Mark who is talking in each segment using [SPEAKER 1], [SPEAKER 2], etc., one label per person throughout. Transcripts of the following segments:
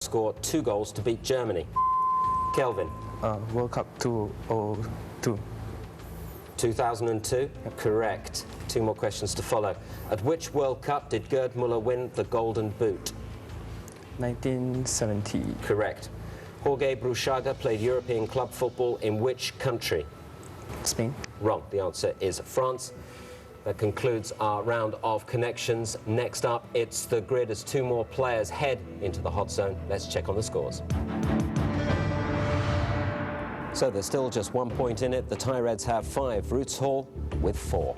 [SPEAKER 1] score 2 goals to beat Germany? Kelvin.
[SPEAKER 2] World Cup 2002.
[SPEAKER 1] 2002? Correct. 2 more questions to follow. At which World Cup did Gerd Müller win the Golden Boot?
[SPEAKER 2] 1970.
[SPEAKER 1] Correct. Jorge Bruchaga played European club football in which country?
[SPEAKER 2] Spain.
[SPEAKER 1] Wrong. The answer is France. That concludes our round of connections. Next up, it's the grid as 2 more players head into the hot zone. Let's check on the scores. So there's still just 1 point in it. The Thai Reds have 5, Roots Hall with 4.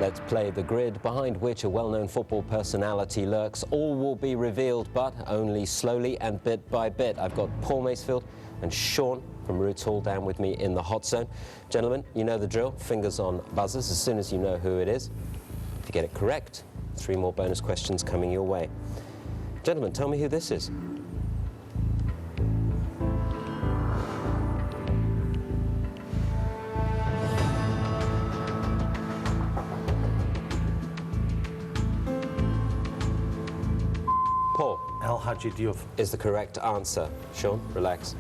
[SPEAKER 1] Let's play the grid behind which a well-known football personality lurks. All will be revealed, but only slowly and bit by bit. I've got Paul Macefield and Sean from Roots Hall down with me in the hot zone. Gentlemen, you know the drill. Fingers on buzzers as soon as you know who it is. If you get it correct, 3 more bonus questions coming your way. Gentlemen, tell me who this is. Paul.
[SPEAKER 3] El Hadji Diouf
[SPEAKER 1] Is the correct answer. Sean, relax.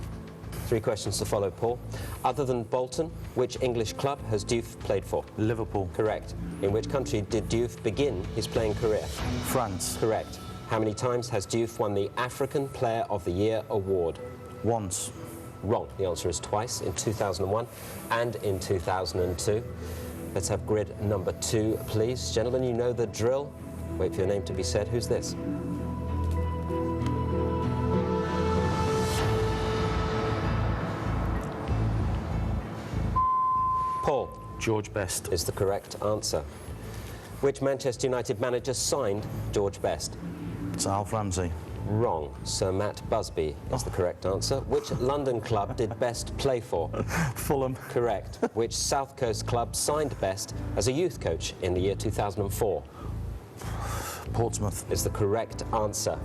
[SPEAKER 1] 3 questions to follow, Paul. Other than Bolton, which English club has Diouf played for?
[SPEAKER 3] Liverpool.
[SPEAKER 1] Correct. In which country did Diouf begin his playing career?
[SPEAKER 3] France.
[SPEAKER 1] Correct. How many times has Diouf won the African Player of the Year award?
[SPEAKER 3] Once.
[SPEAKER 1] Wrong. The answer is twice, in 2001 and in 2002. Let's have grid number 2, please. Gentlemen, you know the drill. Wait for your name to be said. Who's this? Paul.
[SPEAKER 3] George Best.
[SPEAKER 1] Is the correct answer. Which Manchester United manager signed George Best?
[SPEAKER 3] It's Alf Ramsey.
[SPEAKER 1] Wrong. Sir Matt Busby is the correct answer. Which London club did Best play for?
[SPEAKER 3] Fulham.
[SPEAKER 1] Correct. Which South Coast club signed Best as a youth coach in the year 2004?
[SPEAKER 3] Portsmouth.
[SPEAKER 1] Is the correct answer.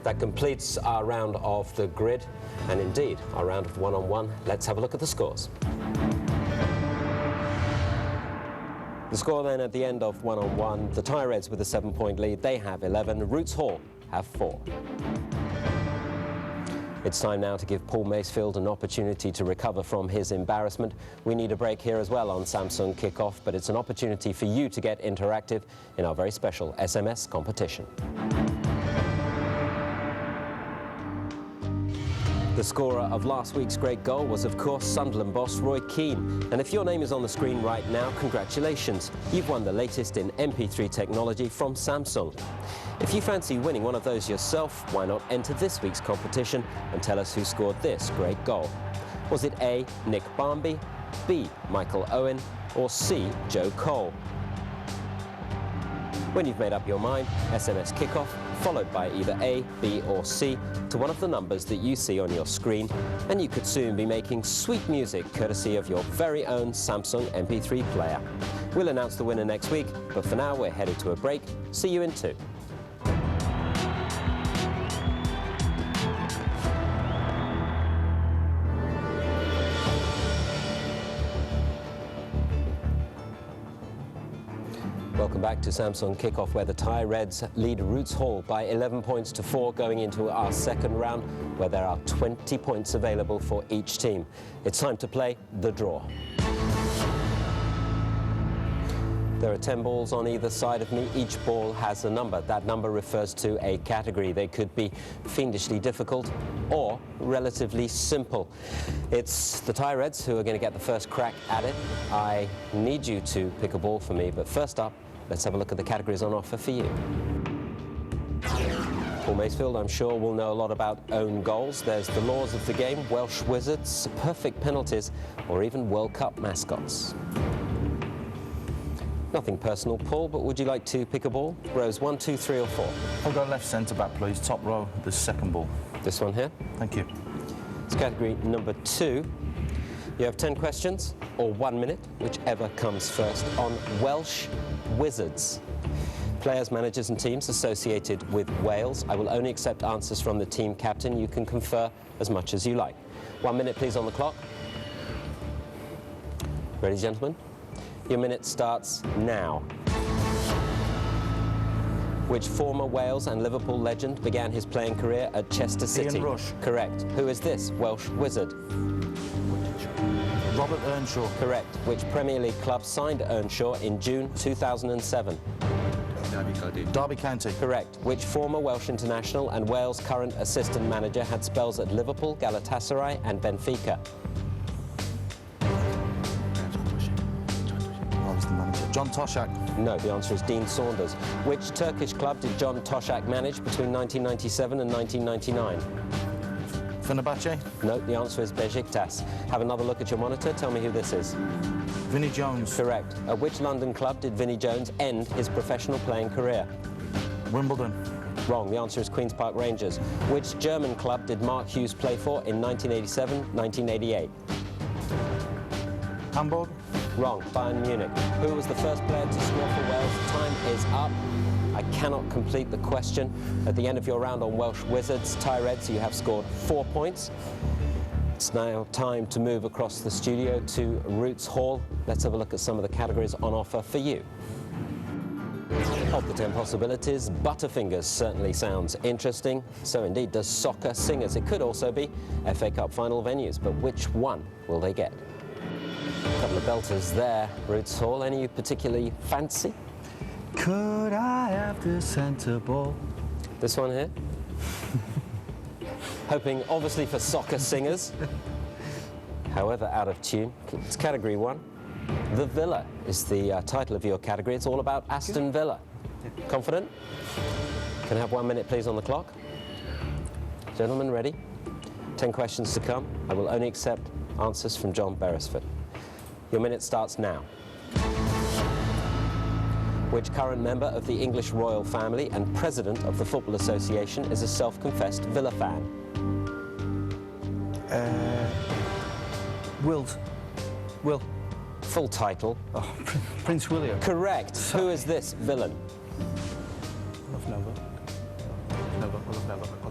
[SPEAKER 1] That completes our round of the grid, and indeed our round of one-on-one. Let's have a look at the scores. The score then at the end of one-on-one, the Thai Reds with a 7-point lead, they have 11, Roots Hall have 4. It's time now to give Paul Macefield an opportunity to recover from his embarrassment. We need a break here as well on Samsung Kickoff, but it's an opportunity for you to get interactive in our very special SMS competition. The scorer of last week's great goal was, of course, Sunderland boss Roy Keane. And if your name is on the screen right now, congratulations. You've won the latest in MP3 technology from Samsung. If you fancy winning one of those yourself, why not enter this week's competition and tell us who scored this great goal? Was it A, Nick Barmby, B, Michael Owen, or C, Joe Cole? When you've made up your mind, SMS Kickoff, followed by either A, B or C to one of the numbers that you see on your screen, and you could soon be making sweet music courtesy of your very own Samsung MP3 player. We'll announce the winner next week, but for now we're headed to a break. See you in 2. Welcome back to Samsung Kickoff, where the Thai Reds lead Roots Hall by 11 points to 4 going into our second round, where there are 20 points available for each team. It's time to play the draw. There are 10 balls on either side of me. Each ball has a number. That number refers to a category. They could be fiendishly difficult or relatively simple. It's the Thai Reds who are going to get the first crack at it. I need you to pick a ball for me, but first up, let's have a look at the categories on offer for you. Paul Macefield, I'm sure, will know a lot about own goals. There's the laws of the game, Welsh wizards, perfect penalties, or even World Cup mascots. Nothing personal, Paul, but would you like to pick a ball? Rows 1, 2, 3 or 4?
[SPEAKER 3] I'll go left centre back, please. Top row, the second ball.
[SPEAKER 1] This one here?
[SPEAKER 3] Thank you.
[SPEAKER 1] It's category number 2. You have 10 questions, or 1 minute, whichever comes first, on Welsh wizards. Players, managers and teams associated with Wales. I will only accept answers from the team captain. You can confer as much as you like. 1 minute, please, on the clock. Ready, gentlemen? Your minute starts now. Which former Wales and Liverpool legend began his playing career at Chester City?
[SPEAKER 3] Ian Rush.
[SPEAKER 1] Correct. Who is this Welsh wizard?
[SPEAKER 3] Robert Earnshaw.
[SPEAKER 1] Correct. Which Premier League club signed Earnshaw in June 2007?
[SPEAKER 3] Derby County.
[SPEAKER 1] Correct. Which former Welsh international and Wales' current assistant manager had spells at Liverpool, Galatasaray and Benfica?
[SPEAKER 3] I was the manager. John Toshak.
[SPEAKER 1] No, the answer is Dean Saunders. Which Turkish club did John Toshak manage between 1997 and 1999?
[SPEAKER 3] Fenerbahce.
[SPEAKER 1] No, the answer is Besiktas. Have another look at your monitor. Tell me who this is.
[SPEAKER 3] Vinnie Jones.
[SPEAKER 1] Correct. At which London club did Vinnie Jones end his professional playing career?
[SPEAKER 3] Wimbledon.
[SPEAKER 1] Wrong. The answer is Queen's Park Rangers. Which German club did Mark Hughes play for in 1987, 1988?
[SPEAKER 3] Hamburg.
[SPEAKER 1] Wrong. Bayern Munich. Who was the first player to score for Wales? Time is up. I cannot complete the question. At the end of your round on Welsh Wizards, Reds, you have scored 4 points. It's now time to move across the studio to Roots Hall. Let's have a look at some of the categories on offer for you. Of the 10 possibilities, Butterfingers certainly sounds interesting. So indeed does Soccer Singers. It could also be FA Cup final venues, but which one will they get? A couple of belters there, Roots Hall. Any you particularly fancy?
[SPEAKER 3] Could I have the centre ball?
[SPEAKER 1] This one here? Hoping obviously for Soccer Singers. However out of tune. It's category 1. The Villa is the title of your category. It's all about Aston Villa. Confident? Can I have 1 minute please on the clock? Gentlemen, ready? 10 questions to come. I will only accept answers from John Beresford. Your minute starts now. Which current member of the English royal family and president of the Football Association is a self-confessed Villa fan?
[SPEAKER 2] Will.
[SPEAKER 1] Full title?
[SPEAKER 2] Oh, Prince William.
[SPEAKER 1] Correct. Who is this villain?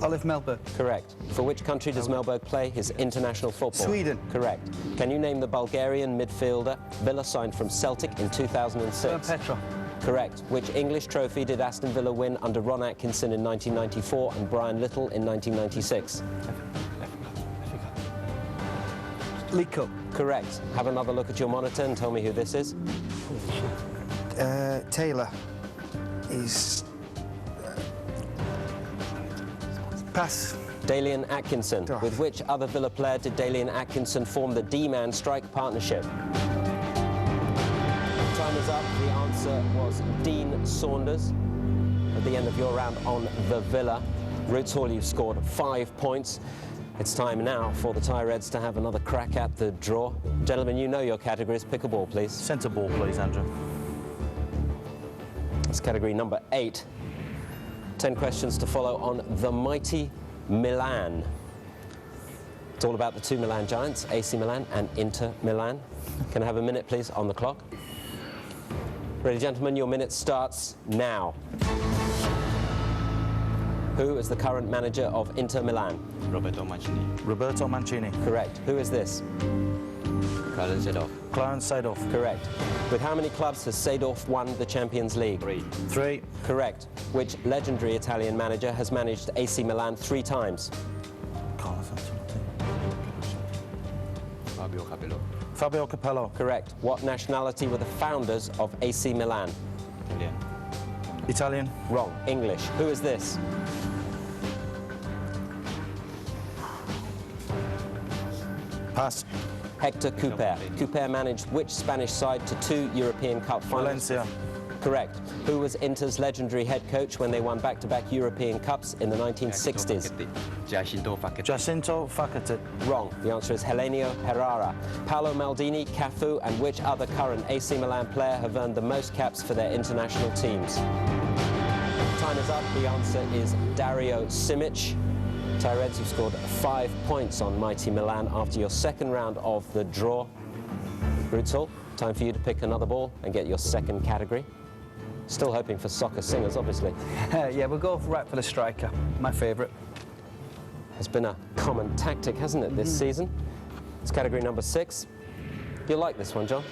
[SPEAKER 2] Olive Melberg.
[SPEAKER 1] Correct. For which country does Melberg play his international football?
[SPEAKER 2] Sweden.
[SPEAKER 1] Correct. Can you name the Bulgarian midfielder Villa signed from Celtic in 2006?
[SPEAKER 2] Petra.
[SPEAKER 1] Correct. Which English trophy did Aston Villa win under Ron Atkinson in 1994 and Brian Little in 1996?
[SPEAKER 2] League Cup.
[SPEAKER 1] Correct. Have another look at your monitor and tell me who this is.
[SPEAKER 2] Taylor is... pass.
[SPEAKER 1] Dalian Atkinson.
[SPEAKER 2] Oh.
[SPEAKER 1] With which other Villa player did Dalian Atkinson form the D-Man strike partnership? Time is up. The answer was Dean Saunders. At the end of your round on the Villa, Roots Hall, you've scored 5 points. It's time now for the Reds to have another crack at the draw. Gentlemen, you know your categories. Pick a ball, please.
[SPEAKER 3] Centre ball, please, Andrew.
[SPEAKER 1] It's category number 8. 10 questions to follow on the mighty Milan. It's all about the two Milan giants, AC Milan and Inter Milan. Can I have a minute, please, on the clock? Ready, gentlemen, your minute starts now. Who is the current manager of Inter Milan?
[SPEAKER 4] Roberto Mancini.
[SPEAKER 3] Roberto Mancini.
[SPEAKER 1] Correct. Who is this?
[SPEAKER 4] Clarence Seedorf.
[SPEAKER 3] Clarence Seedorf.
[SPEAKER 1] Correct. With how many clubs has Seedorf won the Champions League?
[SPEAKER 3] 3.
[SPEAKER 1] Correct. Which legendary Italian manager has managed AC Milan 3 times?
[SPEAKER 4] Fabio Capello.
[SPEAKER 3] Fabio Capello.
[SPEAKER 1] Correct. What nationality were the founders of AC Milan?
[SPEAKER 4] Italian.
[SPEAKER 3] Italian.
[SPEAKER 1] Wrong. English. Who is this?
[SPEAKER 3] Pass.
[SPEAKER 1] Hector Couper. Couper managed which Spanish side to 2 European Cup finals?
[SPEAKER 3] Valencia.
[SPEAKER 1] Correct. Who was Inter's legendary head coach when they won back-to-back European Cups in the 1960s?
[SPEAKER 4] Jacinto Facchetti.
[SPEAKER 3] Jacinto Facchetti.
[SPEAKER 1] Wrong. The answer is Helenio Herrera. Paolo Maldini, Cafu, and which other current AC Milan player have earned the most caps for their international teams? Time is up. The answer is Dario Simic. Reds, you've scored 5 points on mighty Milan after your second round of the draw. Roots Hall, time for you to pick another ball and get your second category. Still hoping for Soccer Singers, obviously.
[SPEAKER 2] Yeah, we'll go right for the striker. My favourite.
[SPEAKER 1] It's been a common tactic, hasn't it, this season? It's category number 6. You'll like this one, John.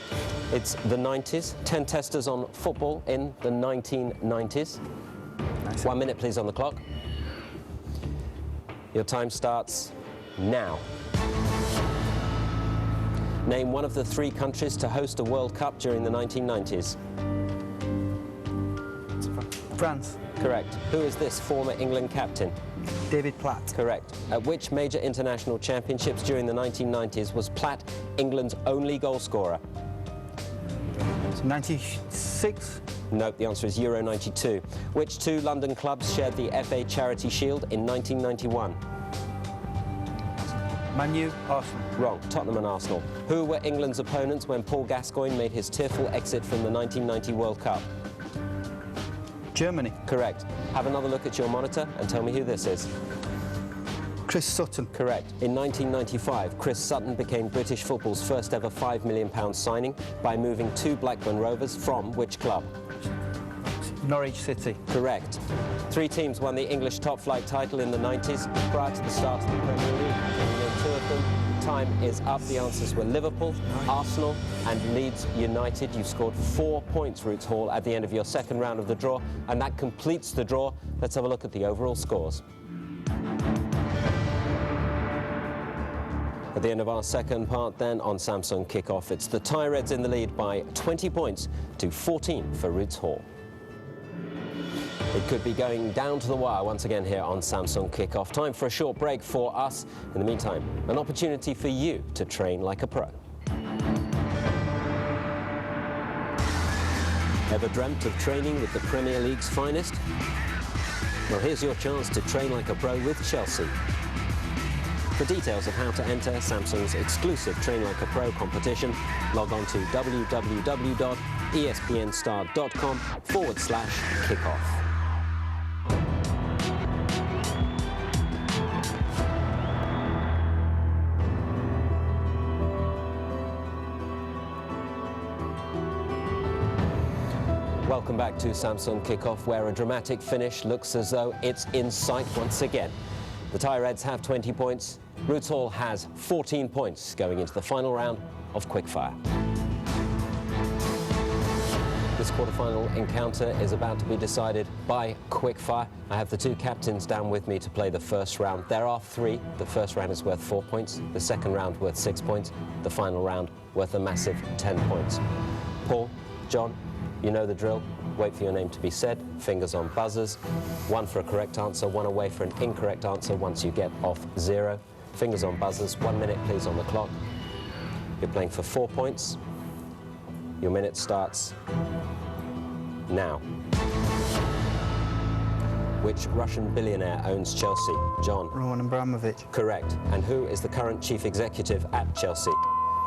[SPEAKER 1] It's the 90s. 10 testers on football in the 1990s.
[SPEAKER 2] Nice.
[SPEAKER 1] 1 minute, please, on the clock. Your time starts now. Name one of the 3 countries to host a World Cup during the 1990s.
[SPEAKER 2] France.
[SPEAKER 1] Correct. Who is this former England captain?
[SPEAKER 2] David Platt.
[SPEAKER 1] Correct. At which major international championships during the 1990s was Platt England's only goal scorer?
[SPEAKER 2] 96.
[SPEAKER 1] Nope, the answer is Euro 92. Which 2 London clubs shared the FA Charity Shield in 1991?
[SPEAKER 2] Man U, Arsenal.
[SPEAKER 1] Wrong, Tottenham and Arsenal. Who were England's opponents when Paul Gascoigne made his tearful exit from the 1990 World Cup?
[SPEAKER 2] Germany.
[SPEAKER 1] Correct. Have another look at your monitor and tell me who this is.
[SPEAKER 2] Chris Sutton.
[SPEAKER 1] Correct. In 1995, Chris Sutton became British football's first ever £5 million signing by moving 2 Blackburn Rovers from which club?
[SPEAKER 2] Norwich City.
[SPEAKER 1] Correct. 3 teams won the English top flight title in the 90s prior to the start of the Premier League. You named 2 of them. Time is up. The answers were Liverpool, Arsenal and Leeds United. You scored 4 points, Roots Hall, at the end of your second round of the draw, and that completes the draw. Let's have a look at the overall scores. At the end of our second part then on Samsung Kickoff, it's the Thai Reds in the lead by 20 points to 14 for Roots Hall. It could be going down to the wire once again here on Samsung Kickoff. Time for a short break for us. In the meantime, an opportunity for you to train like a pro. Ever dreamt of training with the Premier League's finest? Well, here's your chance to train like a pro with Chelsea. For details of how to enter Samsung's exclusive Train Like a Pro competition, log on to www.espnstar.com/kickoff. Welcome back to Samsung Kickoff, where a dramatic finish looks as though it's in sight once again. The Thai Reds have 20 points. Roots Hall has 14 points going into the final round of Quickfire. This quarterfinal encounter is about to be decided by Quickfire. I have the 2 captains down with me to play the first round. There are 3. The first round is worth 4 points, the second round worth 6 points, the final round worth a massive 10 points. Paul, John, you know the drill. Wait for your name to be said, fingers on buzzers. 1 for a correct answer, 1 away for an incorrect answer once you get off 0. Fingers on buzzers, 1 minute please on the clock. You're playing for 4 points. Your minute starts now. Which Russian billionaire owns Chelsea? John.
[SPEAKER 2] Roman Abramovich.
[SPEAKER 1] Correct. And who is the current chief executive at Chelsea?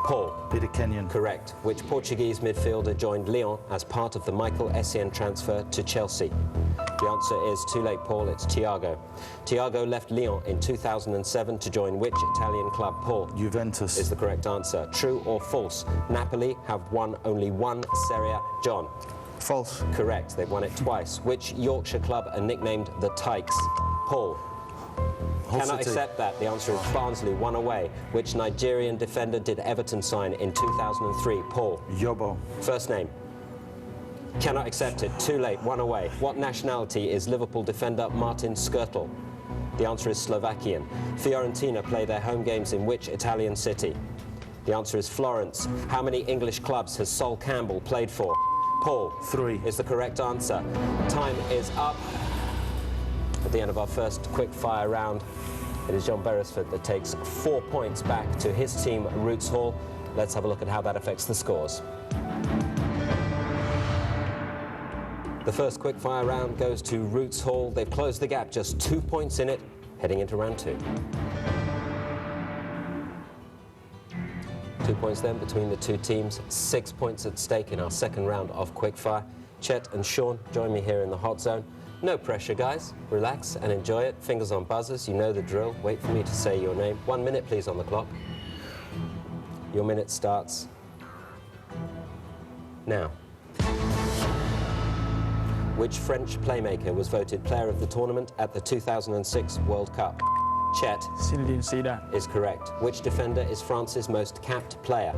[SPEAKER 1] Paul.
[SPEAKER 3] Peter Kenyon.
[SPEAKER 1] Correct. Which Portuguese midfielder joined Lyon as part of the Michael Essien transfer to Chelsea? The answer is too late, Paul. It's Thiago. Thiago left Lyon in 2007 to join which Italian club? Paul.
[SPEAKER 3] Juventus.
[SPEAKER 1] Is the correct answer. True or false? Napoli have won only 1 Serie A. John.
[SPEAKER 2] False.
[SPEAKER 1] Correct. They've won it twice. Which Yorkshire club are nicknamed the Tykes? Paul. Cannot accept that. The answer is Barnsley, 1 away. Which Nigerian defender did Everton sign in 2003? Paul.
[SPEAKER 3] Yobo.
[SPEAKER 1] First name. Cannot accept it. Too late. 1 away. What nationality is Liverpool defender Martin Skrtel? The answer is Slovakian. Fiorentina play their home games in which Italian city? The answer is Florence. How many English clubs has Sol Campbell played for? Paul.
[SPEAKER 3] 3.
[SPEAKER 1] Is the correct answer. Time is up. At the end of our first quick fire round, it is John Beresford that takes 4 points back to his team, Roots Hall. Let's have a look at how that affects the scores. The first quick fire round goes to Roots Hall. They've closed the gap, just 2 points in it, heading into round 2. 2 points then between the 2 teams, 6 points at stake in our second round of quickfire. Chet and Sean join me here in the hot zone. No pressure, guys. Relax and enjoy it. Fingers on buzzers. You know the drill. Wait for me to say your name. 1 minute, please, on the clock. Your minute starts now. Which French playmaker was voted player of the tournament at the 2006 World Cup? Chet.
[SPEAKER 2] Zinedine Zidane.
[SPEAKER 1] Is correct. Which defender is France's most capped player?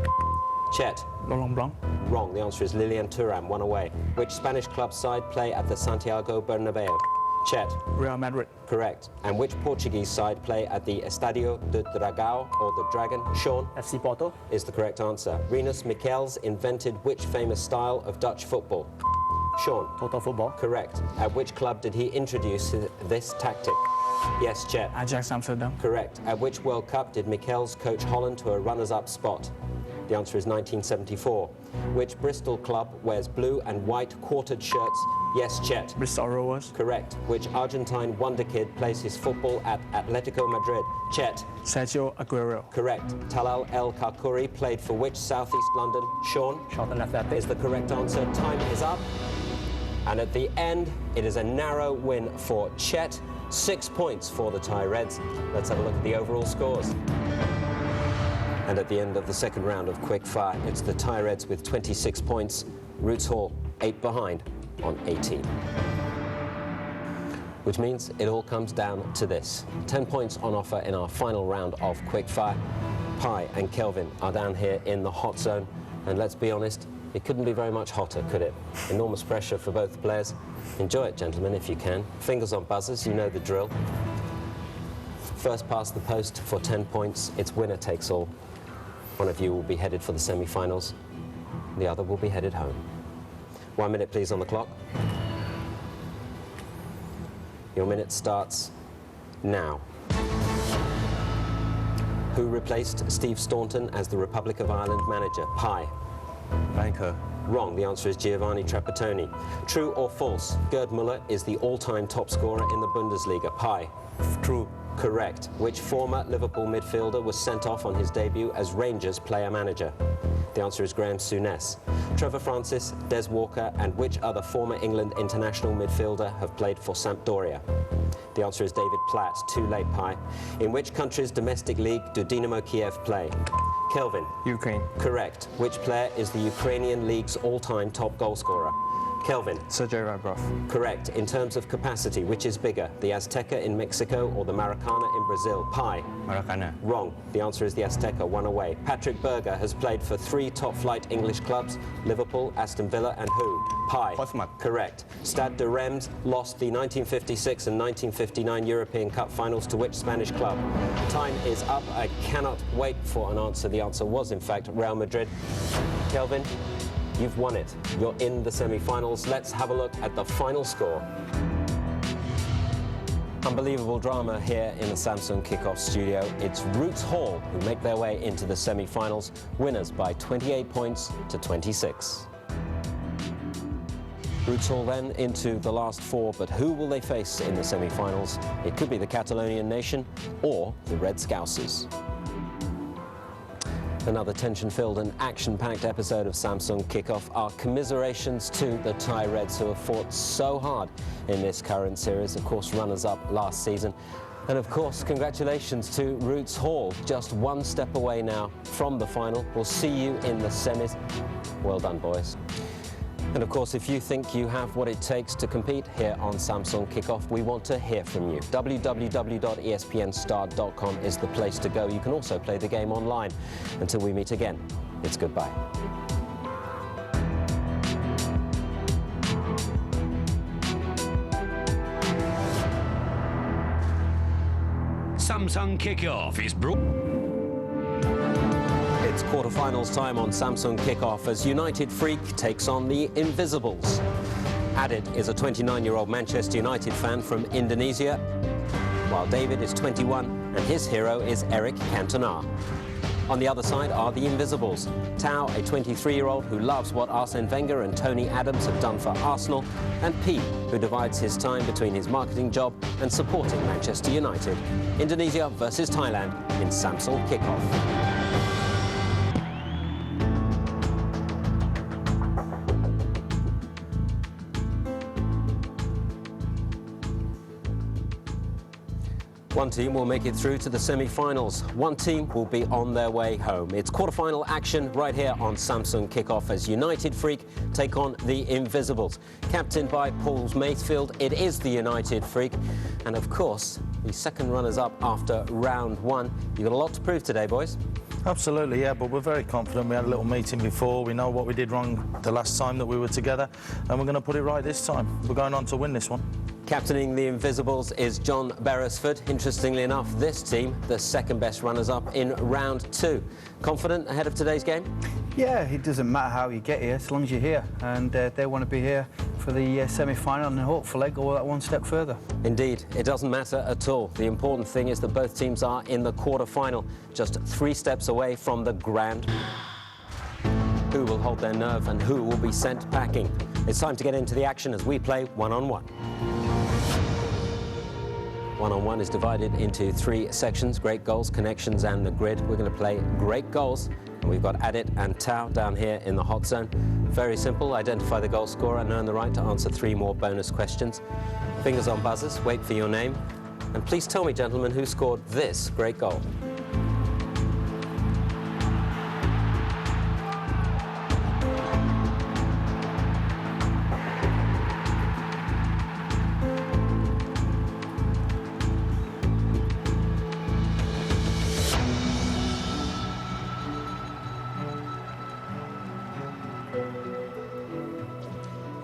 [SPEAKER 1] Chet.
[SPEAKER 2] Laurent Blanc.
[SPEAKER 1] Wrong. The answer is Lilian Thuram, 1 away. Which Spanish club side play at the Santiago Bernabeu? Chet.
[SPEAKER 2] Real Madrid.
[SPEAKER 1] Correct. And which Portuguese side play at the Estadio de Dragão, or the Dragon? Sean
[SPEAKER 2] FC Porto.
[SPEAKER 1] is the correct answer. Rinus Michels invented which famous style of Dutch football? Sean.
[SPEAKER 2] Total football.
[SPEAKER 1] Correct. At which club did he introduce this tactic? Yes, Chet.
[SPEAKER 2] Ajax Amsterdam.
[SPEAKER 1] Correct. At which World Cup did Michels coach Holland to a runners-up spot? The answer is 1974. Which Bristol club wears blue and white quartered shirts? Yes, Chet.
[SPEAKER 2] Bristol Rovers.
[SPEAKER 1] Correct. Which Argentine wonder kid plays his football at Atletico Madrid? Chet.
[SPEAKER 2] Sergio Aguero.
[SPEAKER 1] Correct. Talal El Karkouri played for which Southeast London? Sean
[SPEAKER 2] Charlton Athletic.
[SPEAKER 1] is the correct answer. Time is up. And at the end, it is a narrow win for Chet. 6 points for the Thai Reds. Let's have a look at the overall scores. And at the end of the second round of Quick Fire, it's the Thai Reds with 26 points. Roots Hall 8 behind on 18. Which means it all comes down to this. 10 points on offer in our final round of Quick Fire. Pi and Kelvin are down here in the hot zone. And let's be honest, it couldn't be very much hotter, could it? Enormous pressure for both players. Enjoy it, gentlemen, if you can. Fingers on buzzers, you know the drill. First past the post for 10 points, it's winner takes all. One of you will be headed for the semi-finals. The other will be headed home. 1 minute, please, on the clock. Your minute starts now. Who replaced Steve Staunton as the Republic of Ireland manager? Pi.
[SPEAKER 3] Banker.
[SPEAKER 1] Wrong. The answer is Giovanni Trapattoni. True or false? Gerd Müller is the all-time top scorer in the Bundesliga. Pi.
[SPEAKER 3] True.
[SPEAKER 1] Correct. Which former Liverpool midfielder was sent off on his debut as Rangers player-manager? The answer is Graham Souness. Trevor Francis, Des Walker, and which other former England international midfielder have played for Sampdoria? The answer is David Platt. Too late, Pi. In which country's domestic league do Dynamo Kiev play? Kelvin.
[SPEAKER 2] Ukraine.
[SPEAKER 1] Correct. Which player is the Ukrainian league's all-time top goal scorer? Kelvin.
[SPEAKER 2] Sergei Rebrov.
[SPEAKER 1] Correct. In terms of capacity, which is bigger, the Azteca in Mexico or the Maracana in Brazil? Pi.
[SPEAKER 4] Maracana.
[SPEAKER 1] Wrong. The answer is the Azteca, one away. Patrick Berger has played for 3 top-flight English clubs, Liverpool, Aston Villa, and who? Pi.
[SPEAKER 4] Portsmouth.
[SPEAKER 1] Correct. Stade de Reims lost the 1956 and 1959 European Cup finals to which Spanish club? Time is up. I cannot wait for an answer. The answer was, in fact, Real Madrid. Kelvin, you've won it. You're in the semi-finals. Let's have a look at the final score. Unbelievable drama here in the Samsung Kickoff studio. It's Roots Hall who make their way into the semi-finals, winners by 28 points to 26. Roots Hall then into the last 4, but who will they face in the semi-finals? It could be the Catalonian nation or the Red Scousers. Another tension-filled and action-packed episode of Samsung Kickoff. Our commiserations to the Thai Reds, who have fought so hard in this current series, of course runners-up last season. And of course, congratulations to Roots Hall, just 1 step away now from the final. We'll see you in the semis. Well done, boys. And of course, if you think you have what it takes to compete here on Samsung Kickoff, we want to hear from you. www.espnstar.com is the place to go. You can also play the game online. Until we meet again, it's goodbye.
[SPEAKER 5] Samsung Kickoff is brought...
[SPEAKER 1] It's quarterfinals time on Samsung Kickoff as United Freak takes on the Invisibles. Adit is a 29-year-old Manchester United fan from Indonesia, while David is 21 and his hero is Eric Cantona. On the other side are the Invisibles. Tao, a 23-year-old who loves what Arsene Wenger and Tony Adams have done for Arsenal, and P, who divides his time between his marketing job and supporting Manchester United. Indonesia versus Thailand in Samsung Kickoff. One team will make it through to the semi-finals. One team will be on their way home. It's quarter-final action right here on Samsung Kickoff as United Freak take on the Invisibles. Captained by Paul Mayfield, it is the United Freak. And of course, the second runners-up after round 1. You've got a lot to prove today, boys.
[SPEAKER 3] Absolutely, yeah, but we're very confident. We had a little meeting before. We know what we did wrong the last time that we were together, and we're going to put it right this time. We're going on to win this one.
[SPEAKER 1] Captaining the Invisibles is John Beresford. Interestingly enough, this team, the second best runners-up in round 2. Confident ahead of today's game?
[SPEAKER 3] Yeah, it doesn't matter how you get here, as long as you're here. And they want to be here for the semi-final and hopefully go that one step further.
[SPEAKER 1] Indeed, it doesn't matter at all. The important thing is that both teams are in the quarter-final, just 3 steps away from the grand. Who will hold their nerve and who will be sent packing? It's time to get into the action as we play one-on-one. One-on-one is divided into 3 sections: great goals, connections and the grid. We're going to play great goals, and we've got Adit and Tao down here in the hot zone. Very simple: identify the goal scorer and earn the right to answer 3 more bonus questions. Fingers on buzzers, wait for your name, and please tell me, gentlemen, who scored this great goal.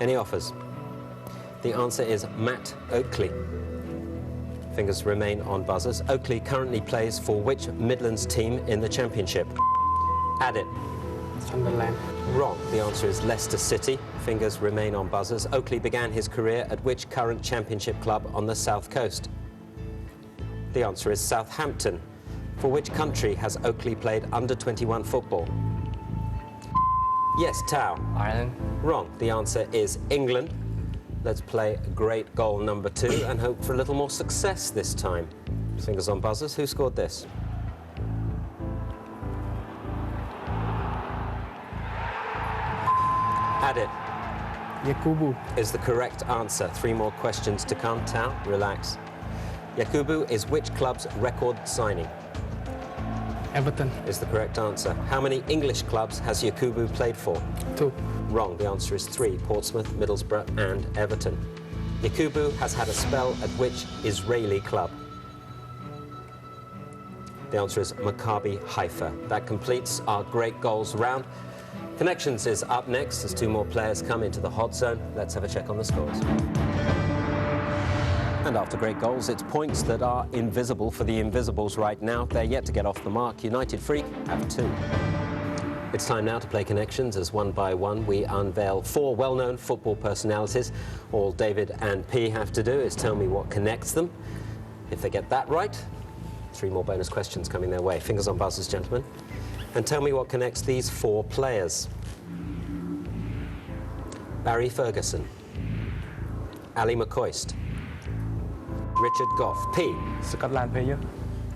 [SPEAKER 1] Any offers? The answer is Matt Oakley. Fingers remain on buzzers. Oakley currently plays for which Midlands team in the Championship? Adit.
[SPEAKER 2] Sunderland.
[SPEAKER 1] Wrong. The answer is Leicester City. Fingers remain on buzzers. Oakley began his career at which current Championship club on the South Coast? The answer is Southampton. For which country has Oakley played under-21 football? Yes, Tao.
[SPEAKER 2] Ireland.
[SPEAKER 1] Wrong. The answer is England. Let's play great goal number 2 and hope for a little more success this time. Fingers on buzzers. Who scored this? Adit.
[SPEAKER 2] Yakubu.
[SPEAKER 1] Is the correct answer. 3 more questions to come. Tao, relax. Yakubu is which club's record signing?
[SPEAKER 2] Everton.
[SPEAKER 1] Is the correct answer. How many English clubs has Yakubu played for?
[SPEAKER 2] 2.
[SPEAKER 1] Wrong. The answer is 3. Portsmouth, Middlesbrough and Everton. Yakubu has had a spell at which Israeli club? The answer is Maccabi Haifa. That completes our great goals round. Connections is up next as 2 more players come into the hot zone. Let's have a check on the scores. And after great goals, it's points that are invisible for the Invisibles right now. They're yet to get off the mark. United Freak have 2. It's time now to play connections as one by one we unveil 4 well-known football personalities. All David and P have to do is tell me what connects them. If they get that right, 3 more bonus questions coming their way. Fingers on buzzers, gentlemen. And tell me what connects these 4 players. Barry Ferguson, Ali McCoist, Richard Goff. P.
[SPEAKER 2] Scotland player.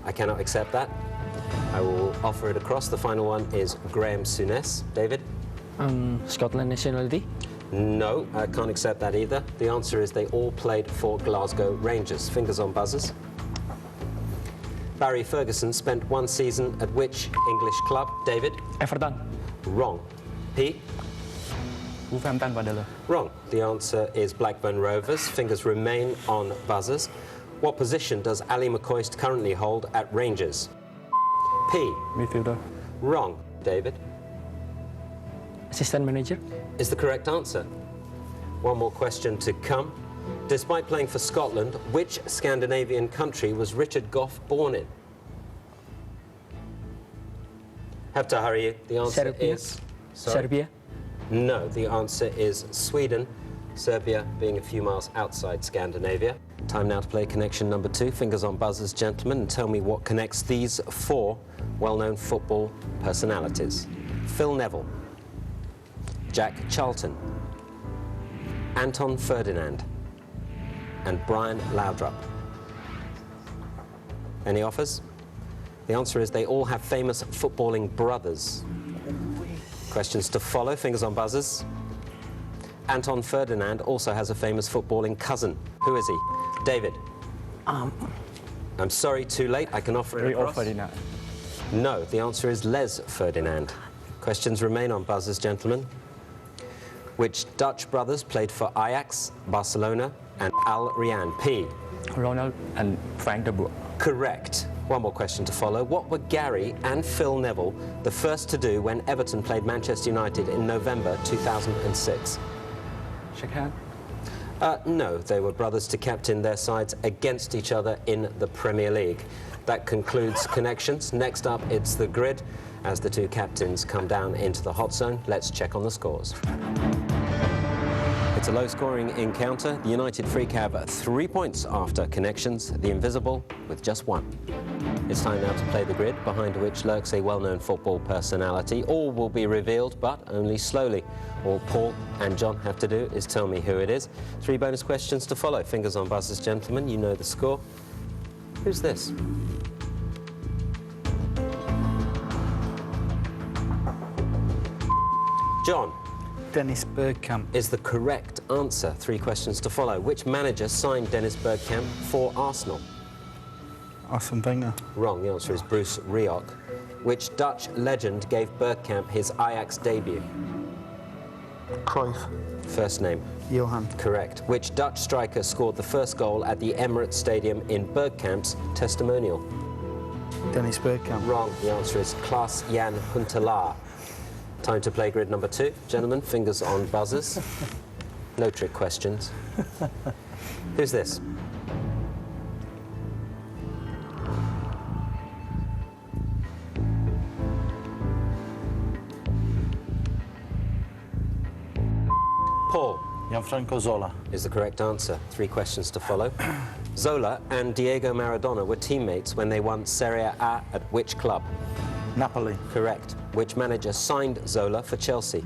[SPEAKER 1] I cannot accept that. I will offer it across. The final one is Graham Souness. David?
[SPEAKER 2] Scotland nationality.
[SPEAKER 1] No, I can't accept that either. The answer is they all played for Glasgow Rangers. Fingers on buzzers. Barry Ferguson spent 1 season at which English club? David?
[SPEAKER 2] Everton.
[SPEAKER 1] Wrong. P?
[SPEAKER 2] Wolverhampton Wanderers.
[SPEAKER 1] Wrong. The answer is Blackburn Rovers. Fingers remain on buzzers. What position does Ali McCoist currently hold at Rangers? P.
[SPEAKER 2] Midfielder.
[SPEAKER 1] Wrong. David?
[SPEAKER 2] Assistant manager.
[SPEAKER 1] Is the correct answer. 1 more question to come. Despite playing for Scotland, which Scandinavian country was Richard Goff born in? Have to hurry you. The answer
[SPEAKER 2] Serbia.
[SPEAKER 1] is... Sorry?
[SPEAKER 2] Serbia.
[SPEAKER 1] No, the answer is Sweden. Serbia being a few miles outside Scandinavia. Time now to play connection number 2. Fingers on buzzers, gentlemen, and tell me what connects these 4 well-known football personalities. Phil Neville, Jack Charlton, Anton Ferdinand, and Brian Laudrup. Any offers? The answer is they all have famous footballing brothers. Questions to follow. Fingers on buzzers. Anton Ferdinand also has a famous footballing cousin. Who is he? David? I'm sorry, too late. I can offer it across.
[SPEAKER 2] Ferdinand.
[SPEAKER 1] No, the answer is Les Ferdinand. Questions remain on buzzers, gentlemen. Which Dutch brothers played for Ajax, Barcelona, and Al Riyadh? P.
[SPEAKER 2] Ronald and Frank de Boer.
[SPEAKER 1] Correct. 1 more question to follow. What were Gary and Phil Neville the first to do when Everton played Manchester United in November 2006?
[SPEAKER 2] Shake hand.
[SPEAKER 1] No, they were brothers to captain their sides against each other in the Premier League. That concludes connections. Next up, it's the grid. As the two captains come down into the hot zone, let's check on the scores. It's a low-scoring encounter. The United Freak have 3 points after connections, the Invisible with just 1. It's time now to play the grid, behind which lurks a well-known football personality. All will be revealed, but only slowly. All Paul and John have to do is tell me who it is. 3 bonus questions to follow. Fingers on buzzers, gentlemen. You know the score. Who's this? John.
[SPEAKER 3] Dennis Bergkamp.
[SPEAKER 1] Is the correct answer. 3 questions to follow. Which manager signed Dennis Bergkamp for Arsenal?
[SPEAKER 3] Arsene Wenger.
[SPEAKER 1] Wrong. The answer is Bruce Rioch. Which Dutch legend gave Bergkamp his Ajax debut?
[SPEAKER 3] Cruyff.
[SPEAKER 1] First name.
[SPEAKER 3] Johan.
[SPEAKER 1] Correct. Which Dutch striker scored the first goal at the Emirates Stadium in Bergkamp's testimonial?
[SPEAKER 3] Dennis Bergkamp.
[SPEAKER 1] Wrong. The answer is Klaas-Jan Huntelaar. Time to play grid number 2. Gentlemen, fingers on buzzers. No trick questions. Who's this? Paul.
[SPEAKER 5] Gianfranco Zola.
[SPEAKER 1] Is the correct answer. 3 questions to follow. Zola and Diego Maradona were teammates when they won Serie A at which club?
[SPEAKER 5] Napoli.
[SPEAKER 1] Correct. Which manager signed Zola for Chelsea?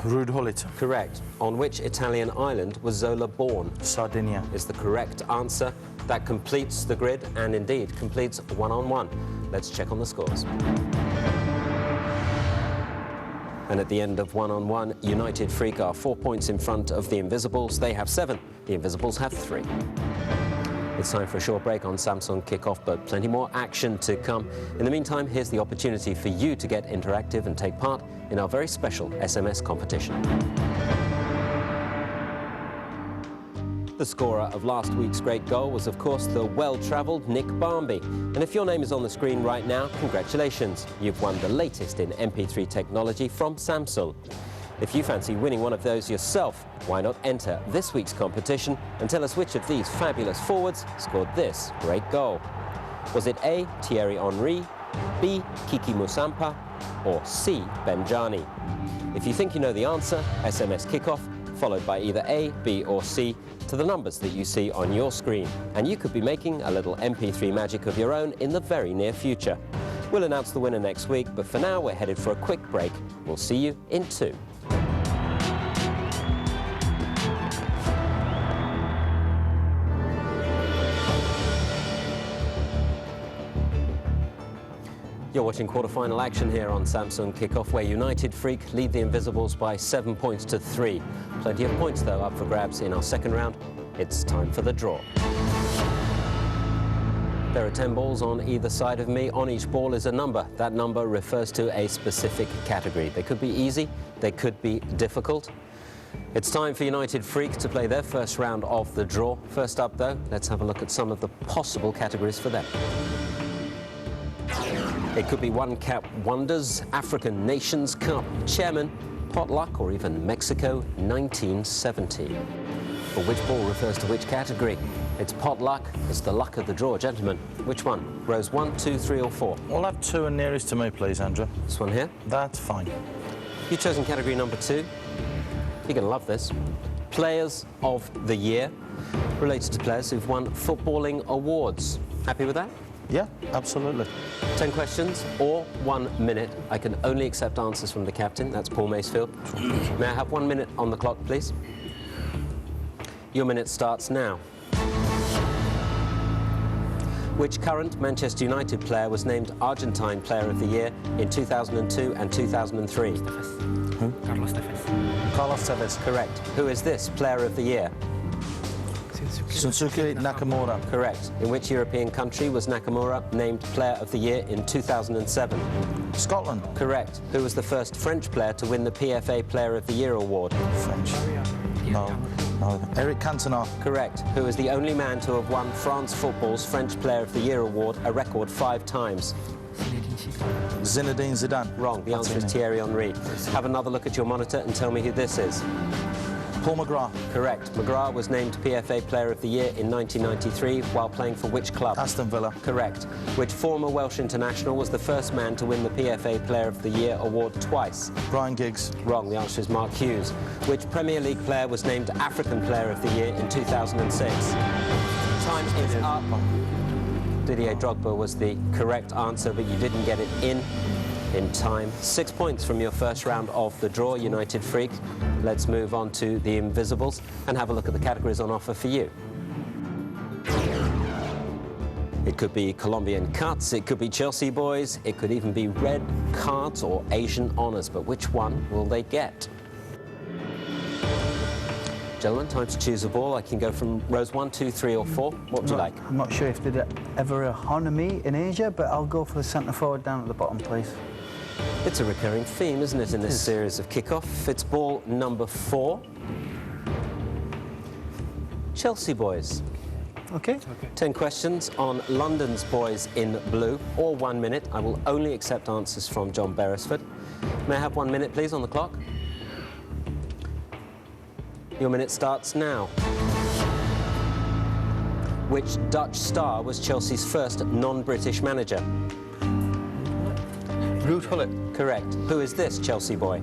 [SPEAKER 5] Ruud Gullit.
[SPEAKER 1] Correct. On which Italian island was Zola born?
[SPEAKER 5] Sardinia.
[SPEAKER 1] Is the correct answer. That completes the grid and indeed completes one-on-one. Let's check on the scores. And at the end of one-on-one, United Freak are 4 points in front of the Invisibles. They have 7. The Invisibles have 3. It's time for a short break on Samsung Kickoff, but plenty more action to come. In the meantime, here's the opportunity for you to get interactive and take part in our very special SMS competition. The scorer of last week's great goal was, of course, the well-travelled Nick Barmby. And if your name is on the screen right now, congratulations. You've won the latest in MP3 technology from Samsung. If you fancy winning one of those yourself, why not enter this week's competition and tell us which of these fabulous forwards scored this great goal? Was it A, Thierry Henry, B, Kiki Musampa, or C, Benjani? If you think you know the answer, SMS Kickoff, followed by either A, B or C, to the numbers that you see on your screen. And you could be making a little MP3 magic of your own in the very near future. We'll announce the winner next week, but for now we're headed for a quick break. We'll see you in 2. You're watching quarter-final action here on Samsung Kickoff, where United Freak lead the Invisibles by 7 points to 3. Plenty of points, though, up for grabs in our second round. It's time for the draw. There are 10 balls on either side of me. On each ball is a number. That number refers to a specific category. They could be easy, they could be difficult. It's time for United Freak to play their first round of the draw. First up, though, let's have a look at some of the possible categories for them. It could be One Cap Wonders, African Nations Cup, Chairman, Potluck, or even Mexico 1970. But which ball refers to which category? It's Potluck. It's the luck of the draw, gentlemen. Which one? Rows 1, 2, 3 or 4?
[SPEAKER 5] We'll have 2 and nearest to me, please, Andrew.
[SPEAKER 1] This one here?
[SPEAKER 5] That's fine.
[SPEAKER 1] You've chosen category number 2. You're going to love this. Players of the Year, related to players who've won footballing awards. Happy with that?
[SPEAKER 5] Yeah, absolutely.
[SPEAKER 1] 10 questions or 1 minute. I can only accept answers from the captain. That's Paul Macefield. May I have 1 minute on the clock, please? Your minute starts now. Which current Manchester United player was named Argentine Player of the Year in 2002 and 2003?
[SPEAKER 2] Who? Carlos Tevez.
[SPEAKER 5] Carlos Tevez.
[SPEAKER 1] Correct. Who is this Player of the Year?
[SPEAKER 5] Sunsuke Nakamura.
[SPEAKER 1] Correct. In which European country was Nakamura named Player of the Year in 2007?
[SPEAKER 5] Scotland.
[SPEAKER 1] Correct. Who was the first French player to win the PFA Player of the Year award?
[SPEAKER 5] French. No. Eric Cantona.
[SPEAKER 1] Correct. Who is the only man to have won France Football's French Player of the Year award a record 5 times?
[SPEAKER 5] Zinedine Zidane.
[SPEAKER 1] Wrong. The answer is Thierry Henry. Have another look at your monitor and tell me who this is.
[SPEAKER 5] Paul McGrath.
[SPEAKER 1] Correct. McGrath was named PFA Player of the Year in 1993 while playing for which club?
[SPEAKER 5] Aston Villa.
[SPEAKER 1] Correct. Which former Welsh international was the first man to win the PFA Player of the Year award twice?
[SPEAKER 5] Brian Giggs.
[SPEAKER 1] Wrong. The answer is Mark Hughes. Which Premier League player was named African Player of the Year in 2006? Time is up. Didier Drogba was the correct answer, but you didn't get it in time. 6 points from your first round of the draw, United Freak. Let's move on to the Invisibles and have a look at the categories on offer for you. It could be Colombian cuts, it could be Chelsea boys, it could even be red cards or Asian honours, but which one will they get? Gentlemen, time to choose a ball. I can go from rows 1, 2, 3 or 4. What would you like?
[SPEAKER 3] I'm not sure if they'd ever honour me in Asia, but I'll go for the centre forward down at the bottom, please.
[SPEAKER 1] It's a recurring theme, isn't it, in this series of kickoff? It's ball number 4. Chelsea boys.
[SPEAKER 3] Okay.
[SPEAKER 1] 10 questions on London's boys in blue, or 1 minute. I will only accept answers from John Beresford. May I have 1 minute, please, on the clock? Your minute starts now. Which Dutch star was Chelsea's first non-British manager?
[SPEAKER 3] Ruud Gullit.
[SPEAKER 1] Correct. Who is this Chelsea boy?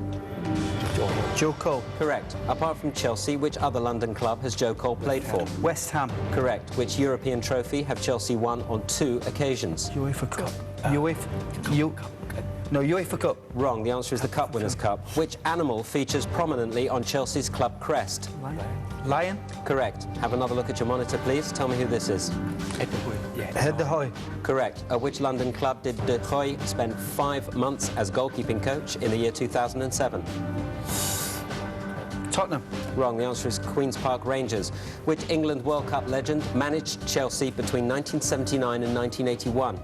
[SPEAKER 3] Joe Cole.
[SPEAKER 1] Correct. Apart from Chelsea, which other London club has Joe Cole played for?
[SPEAKER 3] West Ham.
[SPEAKER 1] Correct. Which European trophy have Chelsea won on 2 occasions?
[SPEAKER 3] UEFA Cup. UEFA Cup.
[SPEAKER 1] Wrong. The answer is the Cup Winners' Cup. Which animal features prominently on Chelsea's club crest?
[SPEAKER 3] Lion.
[SPEAKER 1] Correct. Have another look at your monitor, please. Tell me who this is.
[SPEAKER 3] Head de Hoy.
[SPEAKER 1] Correct. At which London club did De Goey spend 5 months as goalkeeping coach in the year 2007?
[SPEAKER 3] Tottenham.
[SPEAKER 1] Wrong. The answer is Queen's Park Rangers. Which England World Cup legend managed Chelsea between 1979 and 1981?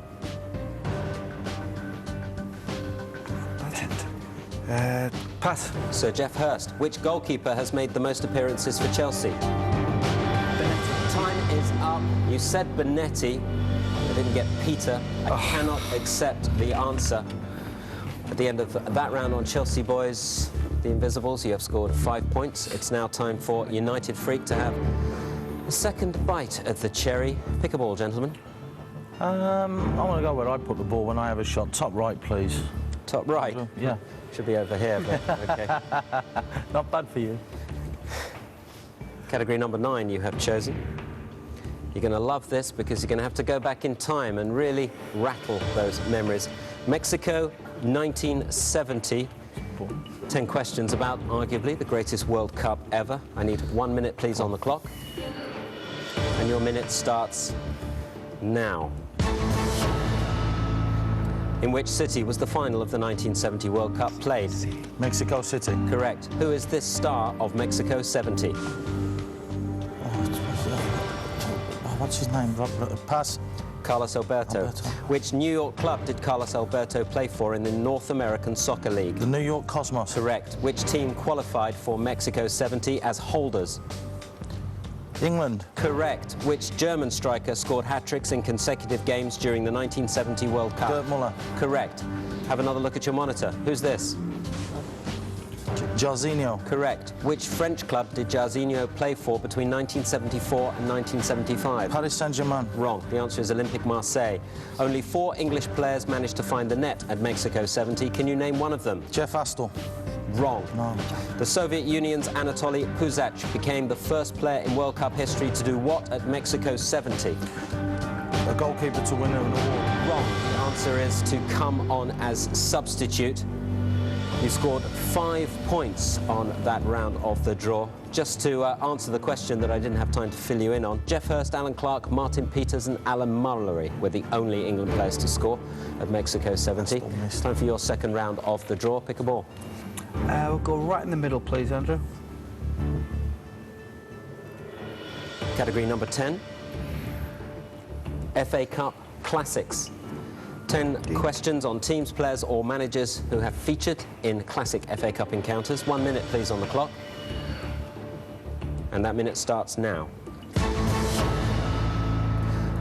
[SPEAKER 3] Pass.
[SPEAKER 1] Sir Geoff Hurst. Which goalkeeper has made the most appearances for Chelsea? Time is up. You said Benetti. I didn't get Peter. I cannot accept the answer. At the end of that round on Chelsea boys, the Invisibles, you have scored 5 points. It's now time for United Freak to have a second bite at the cherry. Pick a ball, gentlemen.
[SPEAKER 5] I want to go where I put the ball when I have a shot. Top right, please.
[SPEAKER 1] Top right?
[SPEAKER 5] Yeah.
[SPEAKER 1] Should be over here, but okay.
[SPEAKER 5] Not bad for you.
[SPEAKER 1] Category number 9 you have chosen. You're going to love this because you're going to have to go back in time and really rattle those memories. Mexico, 1970. 10 questions about arguably the greatest World Cup ever. I need 1 minute, please, on the clock. And your minute starts now. In which city was the final of the 1970 World Cup played?
[SPEAKER 5] Mexico City.
[SPEAKER 1] Correct. Who is this star of Mexico 70?
[SPEAKER 5] What's his name? Pass.
[SPEAKER 1] Carlos Alberto. Which New York club did Carlos Alberto play for in the North American Soccer League?
[SPEAKER 5] The New York Cosmos.
[SPEAKER 1] Correct. Which team qualified for Mexico 70 as holders?
[SPEAKER 5] England.
[SPEAKER 1] Correct. Which German striker scored hat-tricks in consecutive games during the 1970 World Cup?
[SPEAKER 5] Gerd Müller.
[SPEAKER 1] Correct. Have another look at your monitor. Who's this?
[SPEAKER 5] Jarzinho.
[SPEAKER 1] Correct. Which French club did Jarzinho play for between 1974 and 1975?
[SPEAKER 5] Paris Saint-Germain.
[SPEAKER 1] Wrong. The answer is Olympique Marseille. Only 4 English players managed to find the net at Mexico 70. Can you name one of them?
[SPEAKER 5] Jeff Astle.
[SPEAKER 1] Wrong.
[SPEAKER 5] No.
[SPEAKER 1] The Soviet Union's Anatoly Puzac became the first player in World Cup history to do what at Mexico 70?
[SPEAKER 5] A goalkeeper to win an award.
[SPEAKER 1] Wrong. The answer is to come on as substitute. You scored 5 points on that round of the draw. Just to answer the question that I didn't have time to fill you in on, Geoff Hurst, Alan Clark, Martin Peters and Alan Mullery were the only England players to score at Mexico 70. Time for your second round of the draw. Pick a ball.
[SPEAKER 3] We'll go right in the middle, please, Andrew.
[SPEAKER 1] Category number 10. FA Cup Classics. 10 questions on teams, players or managers who have featured in classic FA Cup encounters. 1 minute, please, on the clock. And that minute starts now.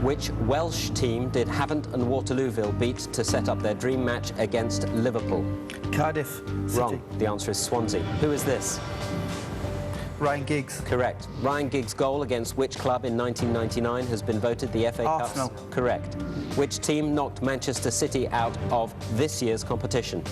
[SPEAKER 1] Which Welsh team did Havant and Waterlooville beat to set up their dream match against Liverpool?
[SPEAKER 3] Cardiff City.
[SPEAKER 1] Wrong. The answer is Swansea. Who is this?
[SPEAKER 3] Ryan Giggs.
[SPEAKER 1] Correct. Ryan Giggs' goal against which club in 1999 has been voted the FA
[SPEAKER 3] Arsenal.
[SPEAKER 1] Cup's? Correct. Which team knocked Manchester City out of this year's competition?